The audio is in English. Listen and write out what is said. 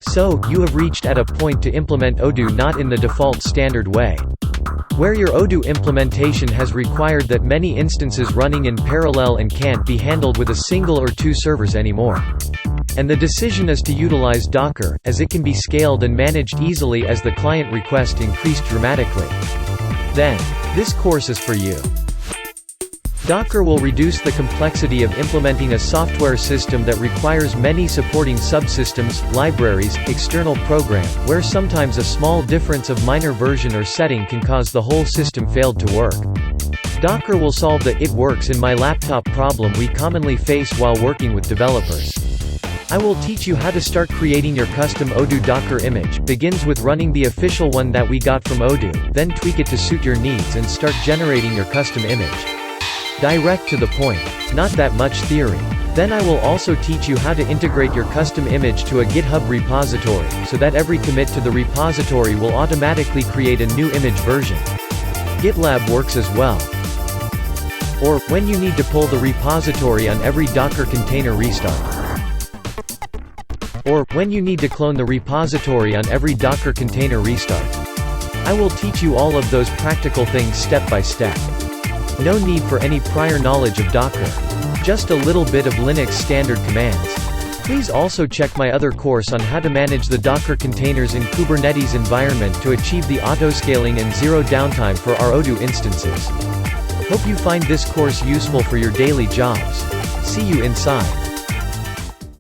So, you have reached at a point to implement Odoo not in the default standard way, where your Odoo implementation has required that many instances running in parallel and can't be handled with a single or two servers anymore. And the decision is to utilize Docker, as it can be scaled and managed easily as the client request increased dramatically. Then, this course is for you. Docker will reduce the complexity of implementing a software system that requires many supporting subsystems, libraries, external program, where sometimes a small difference of minor version or setting can cause the whole system failed to work. Docker will solve the "it works in my laptop" problem we commonly face while working with developers. I will teach you how to start creating your custom Odoo Docker image. Begins with running the official one that we got from Odoo, then tweak it to suit your needs and start generating your custom image. Direct to the point. Not that much theory. Then I will also teach you how to integrate your custom image to a GitHub repository, so that every commit to the repository will automatically create a new image version. GitLab works as well. Or, when you need to pull the repository on every Docker container restart. Or, when you need to clone the repository on every Docker container restart. I will teach you all of those practical things step by step. No need for any prior knowledge of Docker. Just a little bit of Linux standard commands. Please also check my other course on how to manage the Docker containers in Kubernetes environment to achieve the auto-scaling and zero downtime for our Odoo instances. Hope you find this course useful for your daily jobs. See you inside.